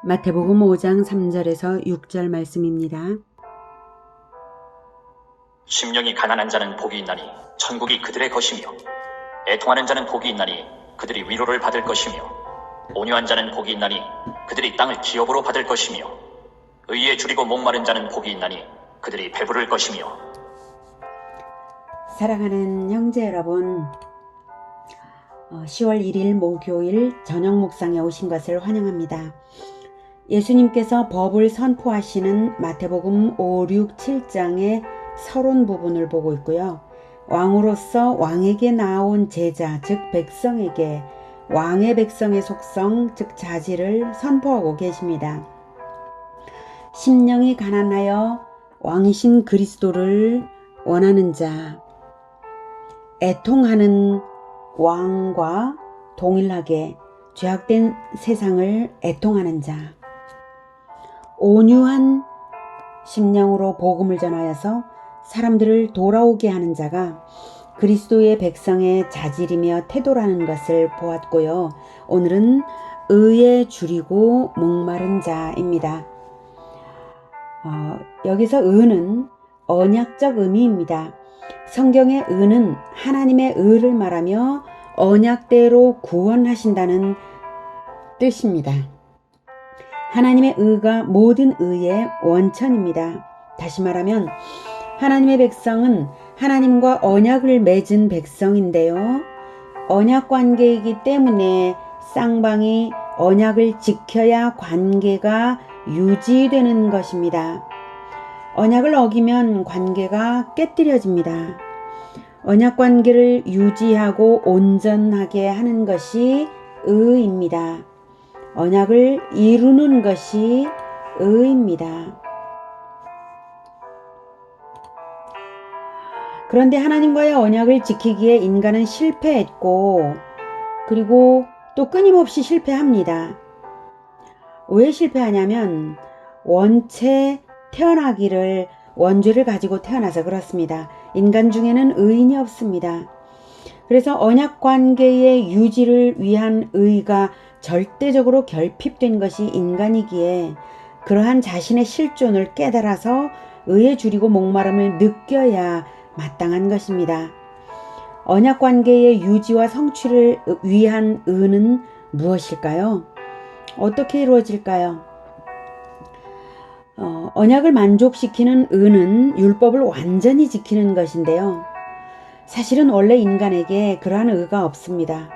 마태복음 5장 3절에서 6절 말씀입니다. 심령이 가난한 자는 복이 있나니 천국이 그들의 것이며, 애통하는 자는 복이 있나니 그들이 위로를 받을 것이며, 온유한 자는 복이 있나니 그들이 땅을 기업으로 받을 것이며, 의에 줄이고 목마른 자는 복이 있나니 그들이 배부를 것이며. 사랑하는 형제 여러분, 10월 1일 목요일 저녁 묵상에 오신 것을 환영합니다. 예수님께서 법을 선포하시는 마태복음 5, 6, 7장의 서론 부분을 보고 있고요. 왕으로서 왕에게 나온 제자, 즉 백성에게 왕의 백성의 속성, 즉 자질을 선포하고 계십니다. 심령이 가난하여 왕이신 그리스도를 원하는 자, 애통하는 왕과 동일하게 죄악된 세상을 애통하는 자, 온유한 심령으로 복음을 전하여서 사람들을 돌아오게 하는 자가 그리스도의 백성의 자질이며 태도라는 것을 보았고요. 오늘은 의에 줄이고 목마른 자입니다. 여기서 의는 언약적 의미입니다. 성경의 의는 하나님의 의를 말하며 언약대로 구원하신다는 뜻입니다. 하나님의 의가 모든 의의 원천입니다. 다시 말하면 하나님의 백성은 하나님과 언약을 맺은 백성인데요. 언약 관계이기 때문에 쌍방이 언약을 지켜야 관계가 유지되는 것입니다. 언약을 어기면 관계가 깨뜨려집니다. 언약 관계를 유지하고 온전하게 하는 것이 의입니다. 언약을 이루는 것이 의입니다. 그런데 하나님과의 언약을 지키기에 인간은 실패했고, 그리고 또 끊임없이 실패합니다. 왜 실패하냐면 원체 태어나기를 원죄를 가지고 태어나서 그렇습니다. 인간 중에는 의인이 없습니다. 그래서 언약 관계의 유지를 위한 의가 절대적으로 결핍된 것이 인간이기에 그러한 자신의 실존을 깨달아서 의에 줄이고 목마름을 느껴야 마땅한 것입니다. 언약 관계의 유지와 성취를 위한 의는 무엇일까요? 어떻게 이루어질까요? 언약을 만족시키는 의는 율법을 완전히 지키는 것인데요. 사실은 원래 인간에게 그러한 의가 없습니다.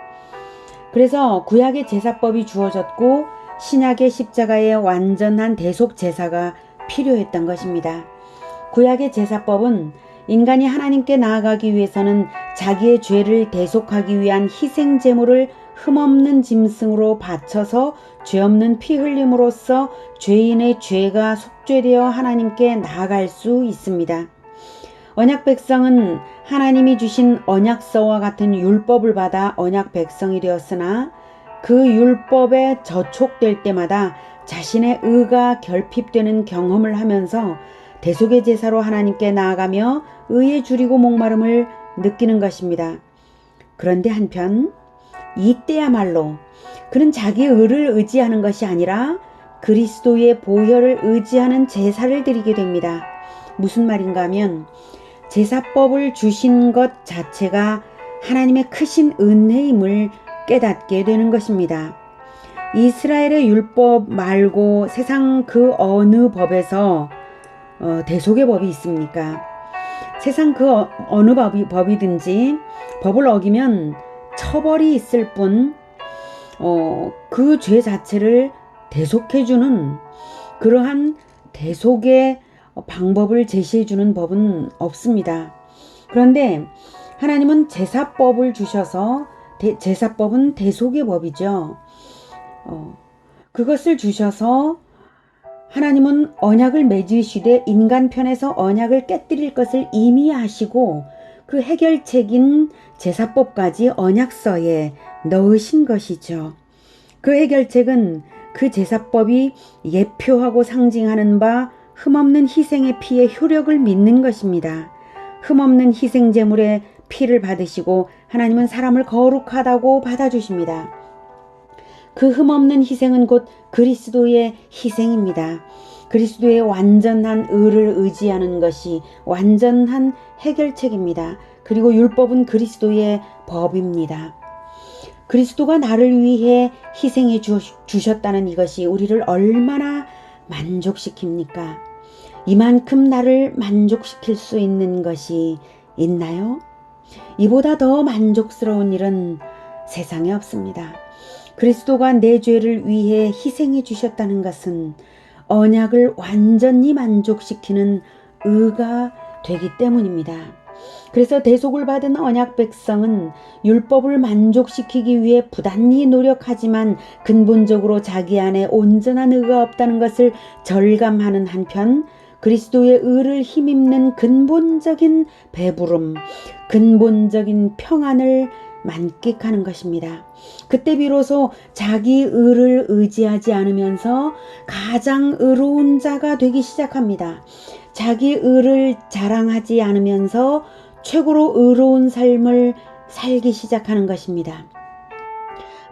그래서 구약의 제사법이 주어졌고 신약의 십자가의 완전한 대속 제사가 필요했던 것입니다. 구약의 제사법은 인간이 하나님께 나아가기 위해서는 자기의 죄를 대속하기 위한 희생 제물을 흠없는 짐승으로 바쳐서 죄 없는 피 흘림으로써 죄인의 죄가 속죄되어 하나님께 나아갈 수 있습니다. 언약 백성은 하나님이 주신 언약서와 같은 율법을 받아 언약 백성이 되었으나 그 율법에 저촉될 때마다 자신의 의가 결핍되는 경험을 하면서 대속의 제사로 하나님께 나아가며 의에 줄이고 목마름을 느끼는 것입니다. 그런데 한편 이때야말로 그는 자기의 의를 의지하는 것이 아니라 그리스도의 보혈을 의지하는 제사를 드리게 됩니다. 무슨 말인가 하면 제사법을 주신 것 자체가 하나님의 크신 은혜임을 깨닫게 되는 것입니다. 이스라엘의 율법 말고 세상 그 어느 법에서 대속의 법이 있습니까? 세상 그 어느 법이든지 법을 어기면 처벌이 있을 뿐 그 죄 자체를 대속해주는 그러한 대속의 방법을 제시해주는 법은 없습니다. 그런데 하나님은 제사법을 주셔서 제사법은 대속의 법이죠. 그것을 주셔서 하나님은 언약을 맺으시되 인간 편에서 언약을 깨뜨릴 것을 이미 아시고 그 해결책인 제사법까지 언약서에 넣으신 것이죠. 그 해결책은 그 제사법이 예표하고 상징하는 바 흠없는 희생의 피의 효력을 믿는 것입니다. 흠없는 희생 제물의 피를 받으시고 하나님은 사람을 거룩하다고 받아주십니다. 그 흠없는 희생은 곧 그리스도의 희생입니다. 그리스도의 완전한 의를 의지하는 것이 완전한 해결책입니다. 그리고 율법은 그리스도의 법입니다. 그리스도가 나를 위해 희생해 주셨다는 이것이 우리를 얼마나 만족시킵니까? 이만큼 나를 만족시킬 수 있는 것이 있나요? 이보다 더 만족스러운 일은 세상에 없습니다. 그리스도가 내 죄를 위해 희생해 주셨다는 것은 언약을 완전히 만족시키는 의가 되기 때문입니다. 그래서 대속을 받은 언약 백성은 율법을 만족시키기 위해 부단히 노력하지만 근본적으로 자기 안에 온전한 의가 없다는 것을 절감하는 한편 그리스도의 의를 힘입는 근본적인 배부름, 근본적인 평안을 만끽하는 것입니다. 그때 비로소 자기 의를 의지하지 않으면서 가장 의로운 자가 되기 시작합니다. 자기 의를 자랑하지 않으면서 최고로 의로운 삶을 살기 시작하는 것입니다.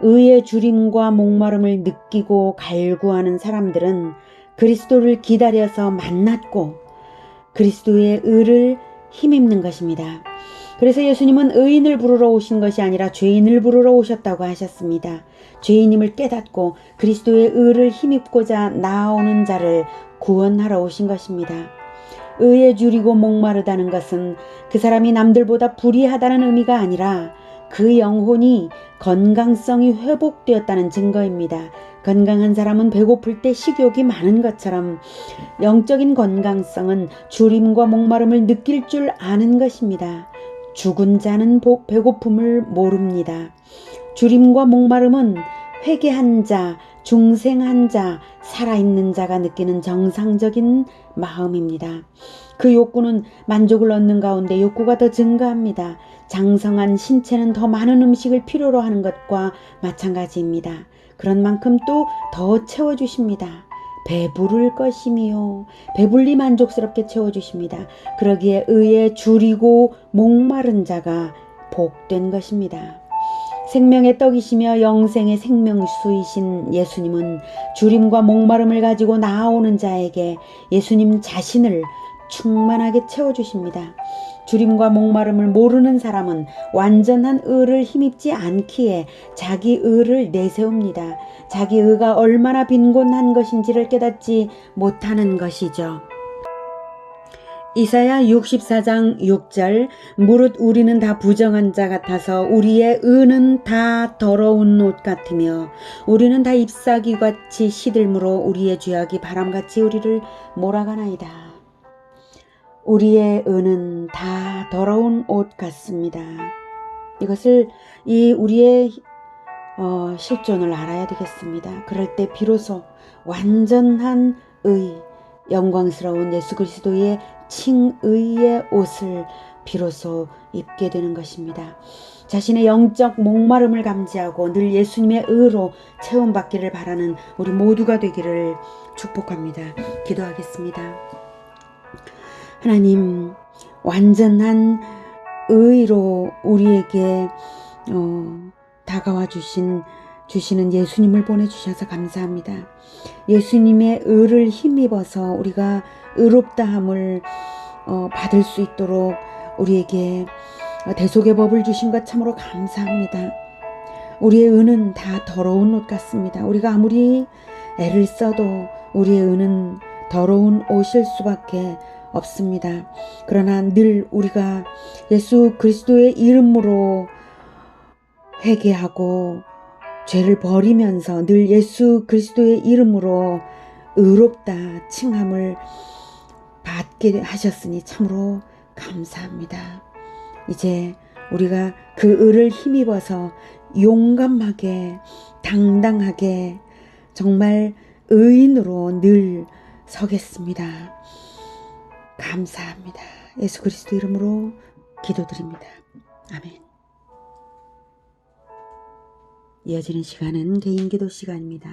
의의 주림과 목마름을 느끼고 갈구하는 사람들은 그리스도를 기다려서 만났고 그리스도의 의를 힘입는 것입니다. 그래서 예수님은 의인을 부르러 오신 것이 아니라 죄인을 부르러 오셨다고 하셨습니다. 죄인임을 깨닫고 그리스도의 의를 힘입고자 나아오는 자를 구원하러 오신 것입니다. 의에 줄이고 목마르다는 것은 그 사람이 남들보다 불의하다는 의미가 아니라 그 영혼이 건강성이 회복되었다는 증거입니다. 건강한 사람은 배고플 때 식욕이 많은 것처럼 영적인 건강성은 줄임과 목마름을 느낄 줄 아는 것입니다. 죽은 자는 배고픔을 모릅니다. 줄임과 목마름은 회개한 자, 중생한 자, 살아있는 자가 느끼는 정상적인 마음입니다. 그 욕구는 만족을 얻는 가운데 욕구가 더 증가합니다. 장성한 신체는 더 많은 음식을 필요로 하는 것과 마찬가지입니다. 그런 만큼 또 더 채워주십니다. 배부를 것이며 배불리 만족스럽게 채워주십니다. 그러기에 의에 줄이고 목마른 자가 복된 것입니다. 생명의 떡이시며 영생의 생명수이신 예수님은 줄임과 목마름을 가지고 나아오는 자에게 예수님 자신을 충만하게 채워주십니다. 줄임과 목마름을 모르는 사람은 완전한 의를 힘입지 않기에 자기 의를 내세웁니다. 자기 의가 얼마나 빈곤한 것인지를 깨닫지 못하는 것이죠. 이사야 64장 6절 무릇 우리는 다 부정한 자 같아서 우리의 의는 다 더러운 옷 같으며 우리는 다 잎사귀같이 시들므로 우리의 죄악이 바람같이 우리를 몰아가나이다. 우리의 의는 다 더러운 옷 같습니다. 이것을 우리의 실존을 알아야 되겠습니다. 그럴 때 비로소 완전한 의, 영광스러운 예수 그리스도의 칭의의 옷을 비로소 입게 되는 것입니다. 자신의 영적 목마름을 감지하고 늘 예수님의 의로 채움받기를 바라는 우리 모두가 되기를 축복합니다. 기도하겠습니다. 하나님, 완전한 의로 우리에게 다가와 주시는 예수님을 보내주셔서 감사합니다. 예수님의 의를 힘입어서 우리가 의롭다함을 받을 수 있도록 우리에게 대속의 법을 주신 것 참으로 감사합니다. 우리의 의는 다 더러운 옷 같습니다. 우리가 아무리 애를 써도 우리의 의는 더러운 옷일 수밖에 없습니다. 그러나 늘 우리가 예수 그리스도의 이름으로 회개하고 죄를 버리면서 늘 예수 그리스도의 이름으로 의롭다 칭함을 받게 하셨으니 참으로 감사합니다. 이제 우리가 그 의를 힘입어서 용감하게 당당하게 정말 의인으로 늘 서겠습니다. 감사합니다. 예수 그리스도 이름으로 기도드립니다. 아멘. 이어지는 시간은 개인기도 시간입니다.